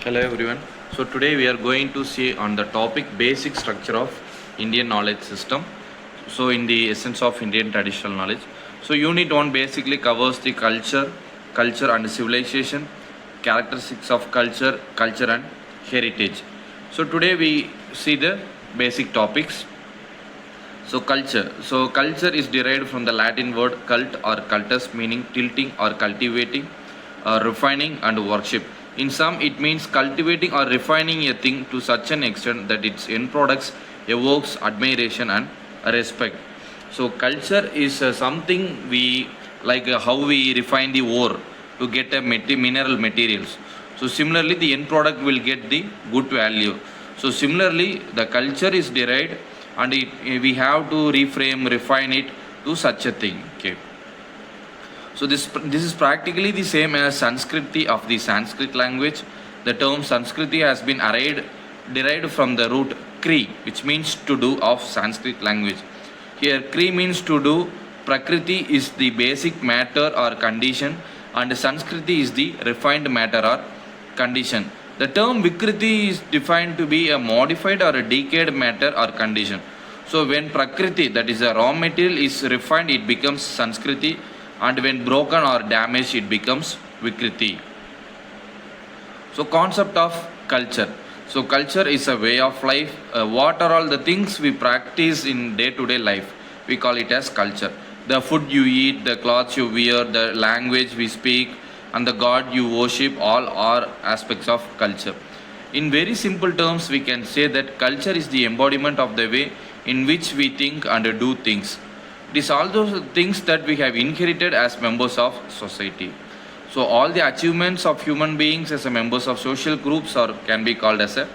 Hello everyone. So today we are going to see on the topic basic structure of Indian knowledge system. So in the essence of Indian traditional knowledge. So unit 1 basically covers the culture and civilization, characteristics of culture and heritage. So today we see the basic topics. So culture. So culture is derived from the Latin word cult or cultus, meaning tilting or cultivating, refining and worship. In some, it means cultivating or refining a thing to such an extent that its end products evokes admiration and respect. So culture is something we like how we refine the ore to get a mineral materials. So similarly, the end product will get the good value. So similarly, the culture is derived and we have to refine it to such a thing. Okay. So this is practically the same as Sanskriti of the Sanskrit language. The term Sanskriti has been derived from the root Kri, which means to do of Sanskrit language. Here Kri means to do, Prakriti is the basic matter or condition, and Sanskriti is the refined matter or condition. The term Vikriti is defined to be a modified or a decayed matter or condition. So when Prakriti, that is a raw material, is refined, it becomes Sanskriti, and when broken or damaged, it becomes Vikriti. So concept of culture. So culture is a way of life. What are all the things we practice in day-to-day life? We call it as culture. The food you eat, the clothes you wear, the language we speak, and the God you worship, all are aspects of culture. In very simple terms, we can say that culture is the embodiment of the way in which we think and do things. It is all those things that we have inherited as members of society. So all the achievements of human beings as a members of social groups or can be called as a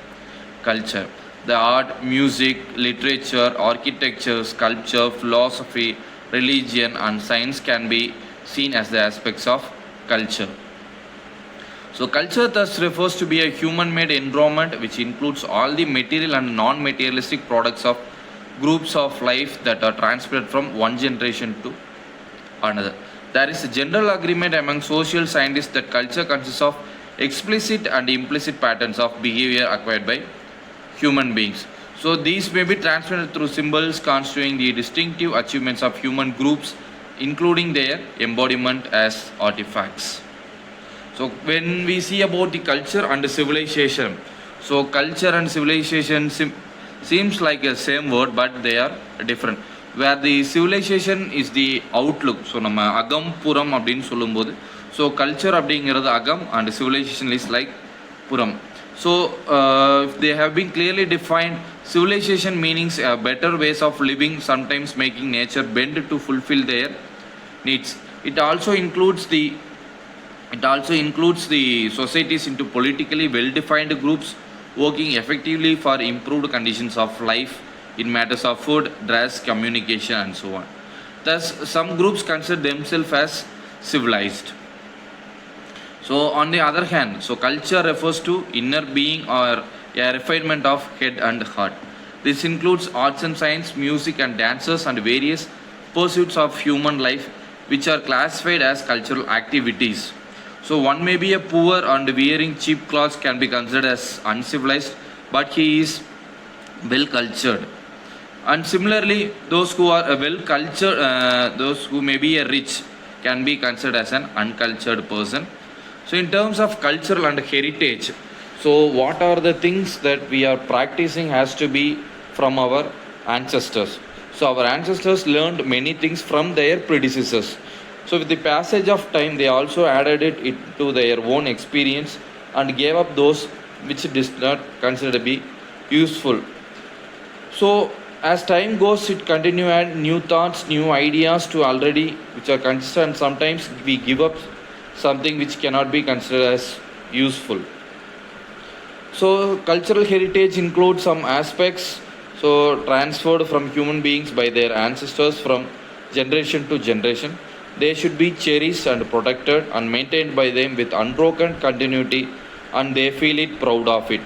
culture. The art, music, literature, architecture, sculpture, philosophy, religion and science can be seen as the aspects of culture. So culture thus refers to be a human-made environment which includes all the material and non-materialistic products of groups of life that are transferred from one generation to another. There is a general agreement among social scientists that culture consists of explicit and implicit patterns of behavior acquired by human beings. So these may be transmitted through symbols constituting the distinctive achievements of human groups, including their embodiment as artifacts. So when we see about the culture and civilization, so culture and civilization seems like a same word, but they are different. Where the civilization is the outlook. So நம்ம அகம் புறம் அப்படின்னு சொல்லும்போது so culture அப்படிங்கிறது அகம் and civilization is like புறம். So if they have been clearly defined, civilization meanings better ways of living, sometimes making nature bend to fulfill their needs. It also includes the societies into politically well-defined groups working effectively for improved conditions of life in matters of food, dress, communication and so on. Thus, some groups consider themselves as civilized. So on the other hand, so culture refers to inner being or a refinement of head and heart. This includes arts and science, music and dances and various pursuits of human life which are classified as cultural activities. So one may be a poor and wearing cheap clothes can be considered as uncivilized, but he is well cultured. And similarly, those who are well cultured, those who may be a rich can be considered as an uncultured person. So in terms of cultural and heritage, so what are the things that we are practicing has to be from our ancestors. So our ancestors learned many things from their predecessors. So with the passage of time, they also added it to their own experience and gave up those which did not consider to be useful. So as time goes, it continue add new thoughts, new ideas to already which are considered, and sometimes we give up something which cannot be considered as useful. So cultural heritage includes some aspects so transferred from human beings by their ancestors from generation to generation. They should be cherished and protected and maintained by them with unbroken continuity, and they feel it proud of it.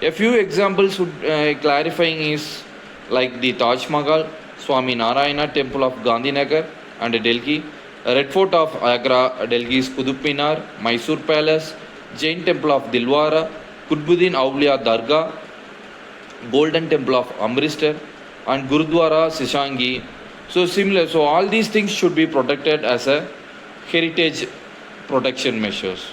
A few examples would clarifying is like the Taj Mahal, Swami Narayana Temple of Gandhinagar and Delhi, Red Fort of Agra, Delhi's Qutub Minar, Mysore Palace, Jain Temple of Dilwara, Qutbuddin Auliya Dargah, Golden Temple of Amritsar, and Gurudwara Sishangi. So similar, so all these things should be protected as a heritage protection measures.